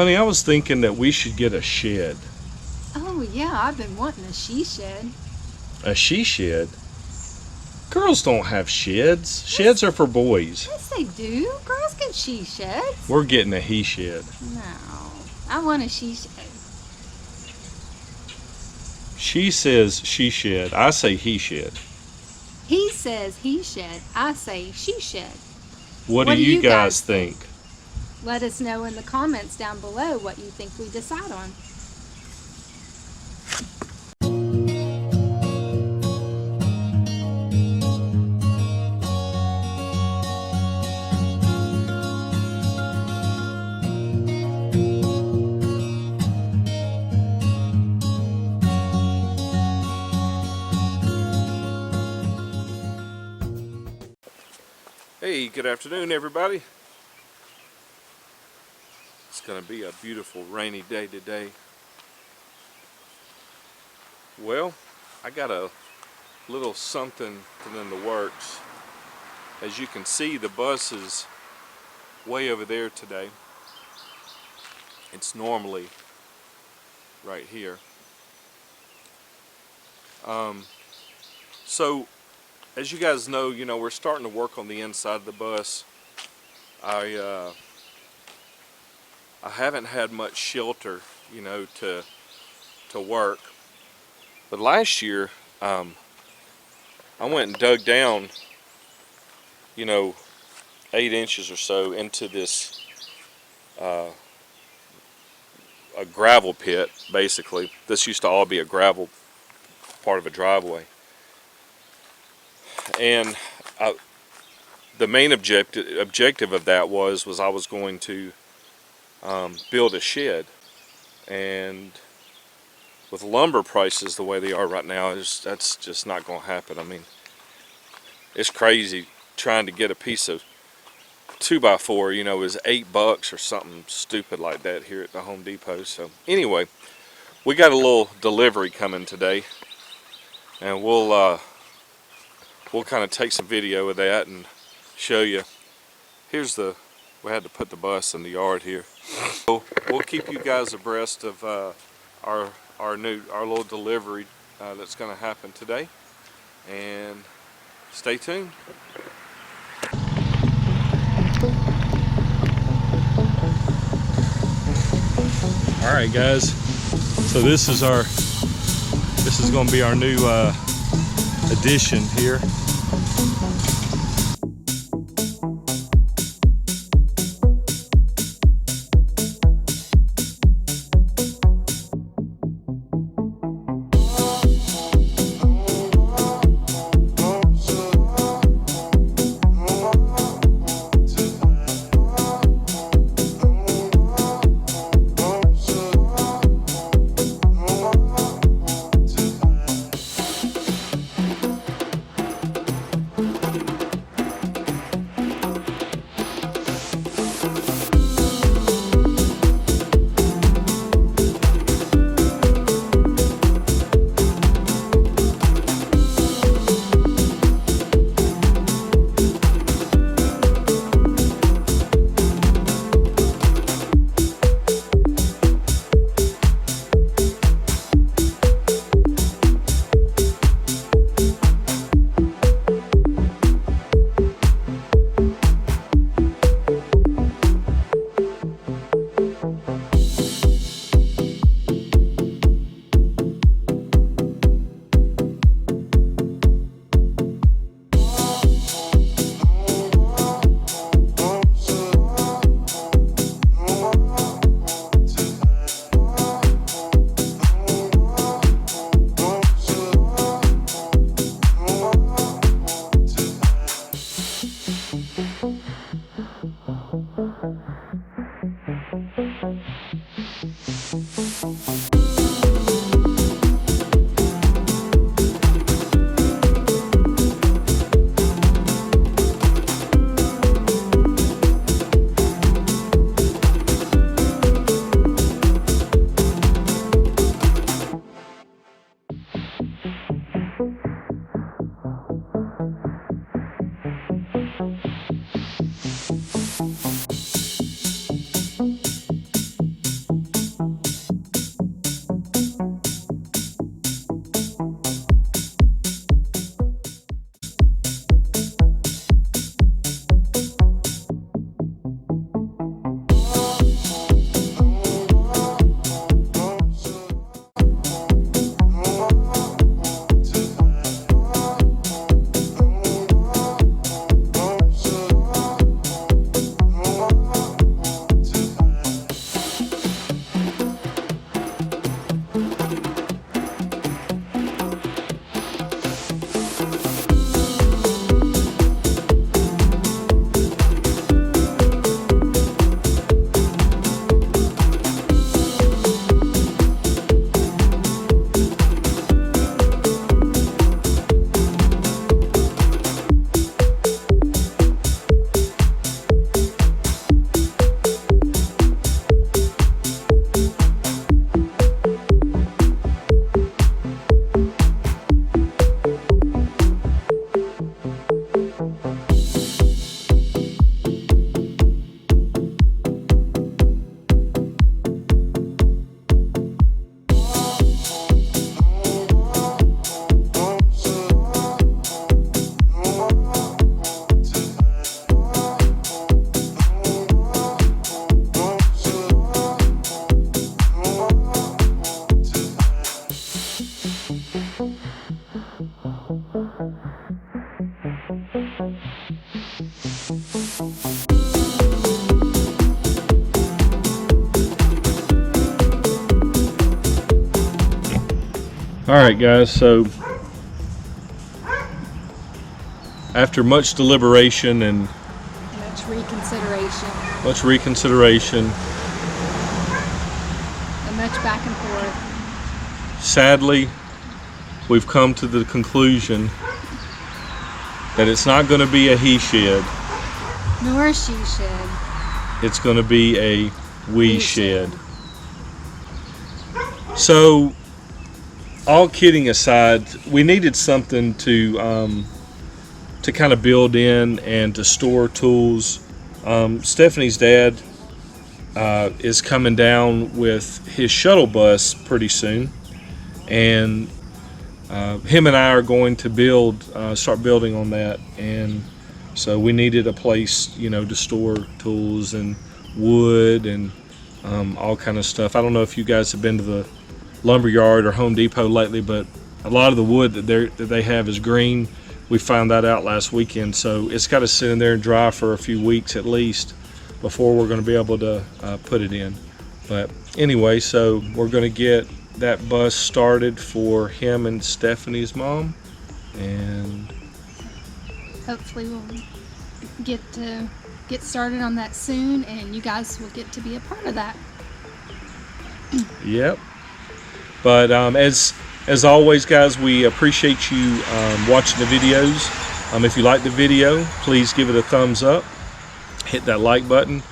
Honey, I was thinking that we should get a shed. Oh yeah, I've been wanting a she shed. A she shed? Girls don't have sheds. Sheds are for boys. Yes, they do. Girls get she sheds. We're getting a he shed. No, I want a she shed. She says she shed. I say he shed. He says he shed. I say she shed. What do you guys think? Let us know in the comments down below what you think we decide on. Hey, good afternoon, everybody. It's going to be a beautiful rainy day today. Well, I got a little something in the works. As you can see, the bus is way over there today. It's normally right here. So, as you guys know, we're starting to work on the inside of the bus. I haven't had much shelter, to work. But last year, I went and dug down, 8 inches or so into this, a gravel pit, basically. This used to all be a gravel part of a driveway. And the main objective of that was I was going to build a shed. And with lumber prices the way they are right now, that's just not going to happen. I mean, it's crazy trying to get a piece of 2x4, is $8 or something stupid like that here at the Home Depot. So anyway, we got a little delivery coming today, and we'll kind of take some video of that and show you. We had to put the bus in the yard here. So we'll keep you guys abreast of our little delivery that's going to happen today, and stay tuned. All right, guys. So this is going to be our new addition here. All right, guys, so after much deliberation and much reconsideration, and much back and forth, sadly, we've come to the conclusion that it's not going to be a he shed. nor a she shed. It's going to be a we shed. So, all kidding aside, we needed something to kind of build in and to store tools. Stephanie's dad is coming down with his shuttle bus pretty soon, and him and I are going to start building on that. And so we needed a place, you know, to store tools and wood and all kind of stuff. I don't know if you guys have been to the lumberyard or Home Depot lately, but a lot of the wood that they have is green. We found that out last weekend, so it's got to sit in there and dry for a few weeks at least before we're going to be able to put it in. But anyway, so we're going to get that bus started for him and Stephanie's mom, and hopefully we'll get started on that soon, and you guys will get to be a part of that. Yep. But as always, guys, we appreciate you watching the videos. If you like the video, please give it a thumbs up. Hit that like button.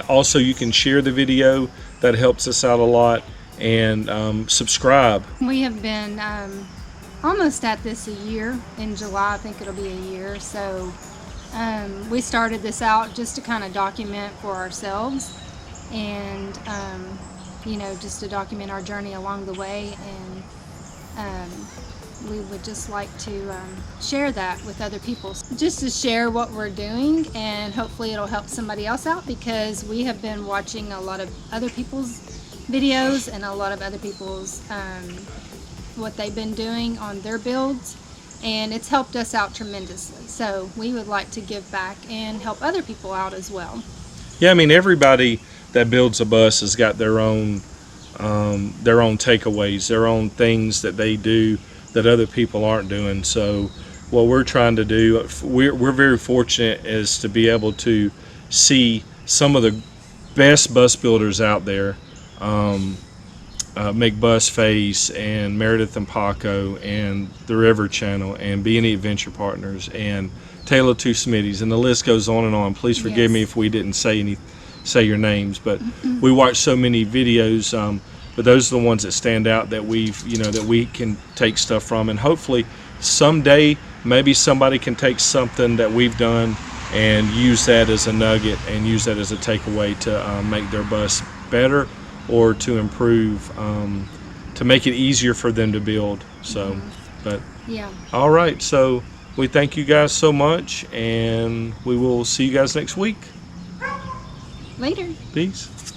Also, you can share the video. That helps us out a lot. And subscribe. We have been almost at this a year. In July, I think it'll be a year. So we started this out just to kind of document for ourselves, and you know, just to document our journey along the way. And we would just like to share that with other people, just to share what we're doing, and hopefully it'll help somebody else out, because we have been watching a lot of other people's videos and a lot of other people's what they've been doing on their builds, and it's helped us out tremendously. So we would like to give back and help other people out as well. Yeah, I mean, everybody that builds a bus has got their own takeaways, their own things that they do that other people aren't doing. So what we're trying to do, we're very fortunate, is to be able to see some of the best bus builders out there, Make Bus Face and Meredith and Paco and the River Channel and B&E Adventure Partners and Taylor Two Smitties, and the list goes on and on. Please forgive me if we didn't say your names, but we watch so many videos, but those are the ones that stand out that that we can take stuff from, and hopefully someday maybe somebody can take something that we've done and use that as a nugget and use that as a takeaway to make their bus better, or to improve, to make it easier for them to build. So, but yeah. All right, so we thank you guys so much, and we will see you guys next week. Later. Peace.